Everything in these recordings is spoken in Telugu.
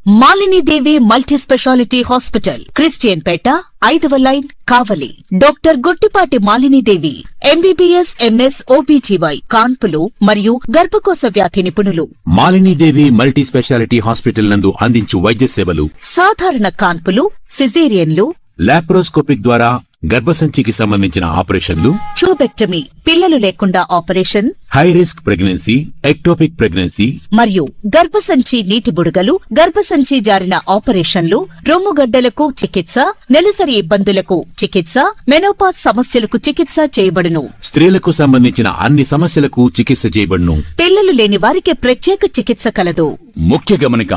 Malini Devi multi speciality hospital, Christian Peta, 5వ line, Kavali. Doctor Guttipati Malinidevi, MBBS, MS, OBGY, కాన్పులు మరియు గర్భకోశ వ్యాధి నిపుణులు. మాలినీదేవి మల్టీ స్పెషాలిటీ హాస్పిటల్ నందు అందించు వైద్య సేవలు: సాధారణ కాన్పులు, సిజేరియన్లు, లాప్రోస్కోపిక్ ద్వారా గర్భసంచికి సంబంధించిన ఆపరేషన్లు, ట్యూబెక్టమీ, పిల్లలు లేకుండా operation, high risk pregnancy, ectopic pregnancy మరియు గర్భసంచి నీటి బుడగలు, గర్భసంచి జారిన ఆపరేషన్లు, రొమ్ముగడ్డలకు చికిత్స, నెలసరి ఇబ్బందులకు చికిత్స, మెనోపాజ్ సమస్యలకు చికిత్స చేయబడును. స్త్రీలకు సంబంధించిన అన్ని సమస్యలకు చికిత్స చేయబడును. పిల్లలు లేని వారికి ప్రత్యేక చికిత్స కలదు. ముఖ్య గమనిక: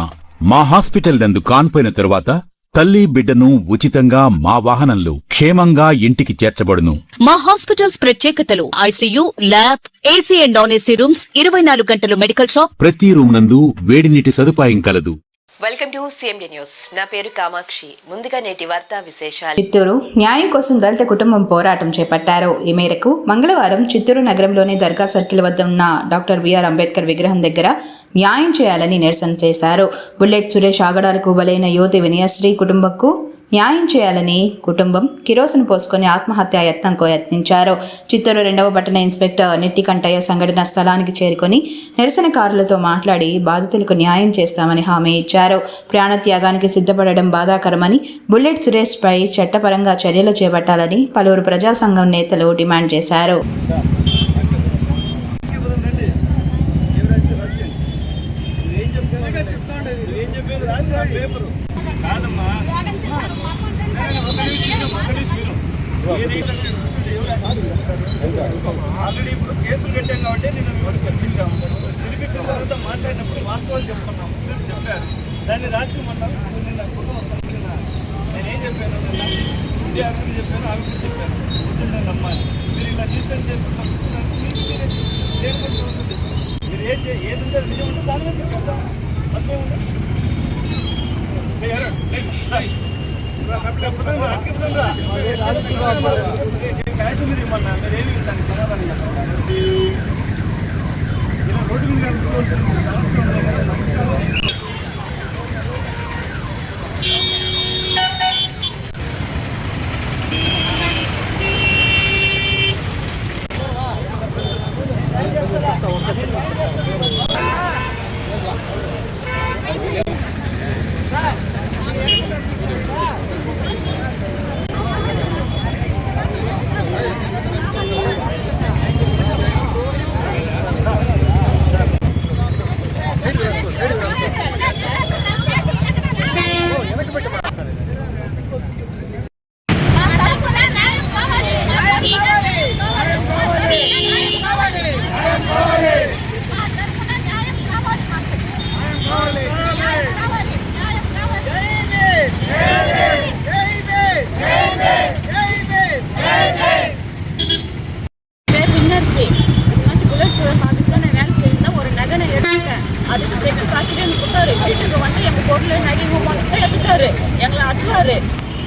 మా హాస్పిటల్ నందు కాన్పోయిన తరువాత తల్లి బిడ్డను ఉచితంగా మా వాహనంలో క్షేమంగా ఇంటికి చేర్చబడును. మా హాస్పిటల్స్ ప్రత్యేకతలు: ICU, lab, AC and non AC rooms, 24 గంటలు మెడికల్ షాప్, ప్రతి రూమ్ నందు వేడి నీటి సదుపాయం కలదు. Welcome to CMD news. నా పేరు కామాక్షి. ముందుగా నేటి వార్తా విశేషాలు. చిత్తూరు న్యాయం కోసం దళిత కుటుంబం పోరాటం చేపట్టారు. ఈ మేరకు మంగళవారం చిత్తూరు నగరంలోని దర్గా సర్కిల్ వద్ద ఉన్న డాక్టర్ బిఆర్ అంబేద్కర్ విగ్రహం దగ్గర న్యాయం చేయాలని నిరసన చేశారు. బుల్లెట్ సురేష్ ఆగడాలకు బలైన యువతి వినయశ్రీ కుటుంబకు న్యాయం చేయాలని కుటుంబం కిరోసిన్ పోసుకొని ఆత్మహత్యా యత్నంకు యత్నించారు. చిత్తూరు 2వ పట్టణ ఇన్స్పెక్టర్ నెట్టికంటయ్య సంఘటన స్థలానికి చేరుకొని నిరసనకారులతో మాట్లాడి బాధితులకు న్యాయం చేస్తామని హామీ ఇచ్చారు. ప్రాణత్యాగానికి సిద్ధపడడం బాధాకరమని, బుల్లెట్ సురేష్ పై చట్టపరంగా చర్యలు చేపట్టాలని పలువురు ప్రజా సంఘం నేతలు డిమాండ్ చేశారు. ఆల్రెడీ ఇప్పుడు కేసులు కట్టాం కాబట్టి నేను మిమ్మల్ని పిలిపించాము. పిలిపించిన తర్వాత మాట్లాడినప్పుడు వాస్తవాలు చెప్తున్నాము. మీరు చెప్పారు, దాన్ని రాసి మన్నారు. నిన్న నేనేం చెప్పాను, ఇది అభివృద్ధి చెప్పాను, అభివృద్ధి చెప్పాను. నేను నమ్మాలి. మీరు ఇలా డిసిషన్ చేసుకున్నప్పుడు మీరు ఏది ఉంటే నిజం ఉంటే దాని మీద చెప్తాం. అర్థం మీరు ఇమ్మన్నా మీరేమి దానికి సమాధానం చెప్పండి. ఇలా రోడ్డు మీద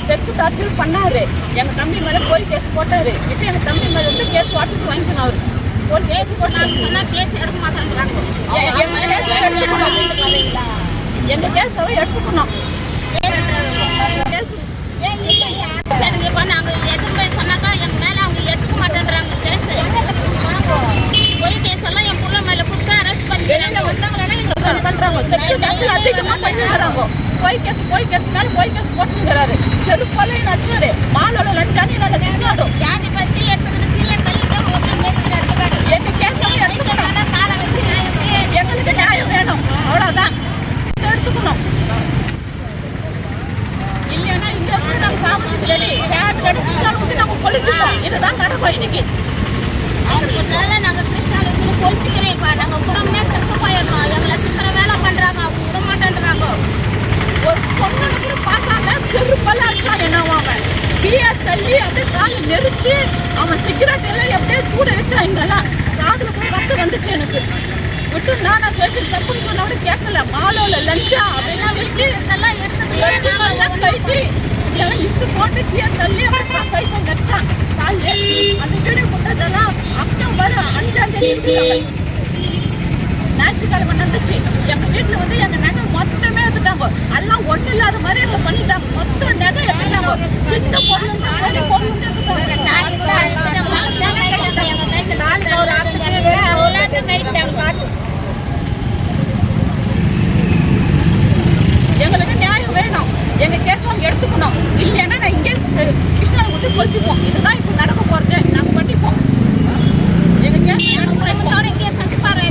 செக்ஸ் டார்ச்சர் பண்ணாரு. எங்கள் தம்பி மேலே போய் கேஸ் போட்டார். இப்போ எங்கள் தம்பி மேலே வந்து கேஸ் வாபஸ் வாங்கினாரு. ஒரு கேஸ் போட்டாங்கன்னா கேஸ் எடுக்க மாட்டாங்க. எங்கள் கேஸ் அவ எடுத்துக்கணும். நாங்கள் எதுவும் போய் சொன்னாக்கா எங்கள் மேலே அவங்க எடுத்துக்க மாட்டேன்றாங்க. கேஸ் போய் கேஸ் எல்லாம் என் பிள்ளை மேலே கொடுத்து அரெஸ்ட் பண்ணி வந்தாங்கன்னா எங்களுக்கு பண்ணுறாங்க. செக்ஸ் டார்ச்சர் அதிகமாக பண்ணிடுறாங்க. போய் கேஸ் மேலே போய் கேஸ் போட்டுங்கிறாரு. செருப்பாலே நச்சாரு. மாலோட லஞ்சானி நல்ல தின்னாடு ஜாதி பத்தி எடுத்துக்கிட்டு கீழே தள்ளிட்டு எங்க கேஸாவே எடுத்துக்கணும். எங்களுக்கு நியாயம் வேணும், அவ்வளோதான். எடுத்துக்கணும். இல்லைன்னா இங்கே வந்து நாங்கள் சாப்பிட்டு ரெடி பேட் கிருஷ்ணாவில் வந்து நாங்கள் கொளுத்துக்கோம். இதுதான் நடக்கும் இன்னைக்கு. அவங்களுக்குனால நாங்கள் கிருஷ்ணாவில் கொளுத்துக்கிறேன்ப்பா. நாங்கள் குடும்பமே செத்து போயிடணும். எங்களை சித்திர வேலை பண்ணுறாங்க, அவங்க விட மாட்டேன்றாங்க. ஒரு பொண்ணு கூட பார்க்காம செருப்பெல்லாம் அடிச்சான். என்ன அவன் பிரியா தள்ளி அப்படியே காலை நெரிச்சு அவன் சிகரெட் எல்லாம் எப்படியே சூட வச்சான். இங்கெல்லாம் காதில் போய் ரத்தம் வந்துச்சு எனக்கு. விட்டு நான் சேர்த்து தப்புன்னு சொன்ன கூட கேட்கல. மாலோல லஞ்சா அப்படின்னா வச்சு இதெல்லாம் எடுத்து கைட்டி இதெல்லாம் லிஸ்ட்டு போட்டு கீழே தள்ளி அவன் கைத்தை நடிச்சான். காலையே அந்த வீடியோ போட்டதெல்லாம் அக்டோபர் 5ஆம் தேதி ஞாயிற்றுக்கிழமை நடந்துச்சு. எங்கள் வீட்டில் வந்து எங்கள் நகை மொத்தமே எடுத்துட்டாங்க. எங்கள் கேஸ் அவங்க எடுத்துக்கணும். இல்லைன்னா நான் இங்கே கிருஷ்ணாவை விட்டு கொளுத்திப்போம். இதுதான் இப்போ நடக்க போகிறது. நாங்கள் பண்ணிப்போம். எங்கள் கேஸ் எடுத்துக்கிறோம். இங்கே சத்திப்பாரு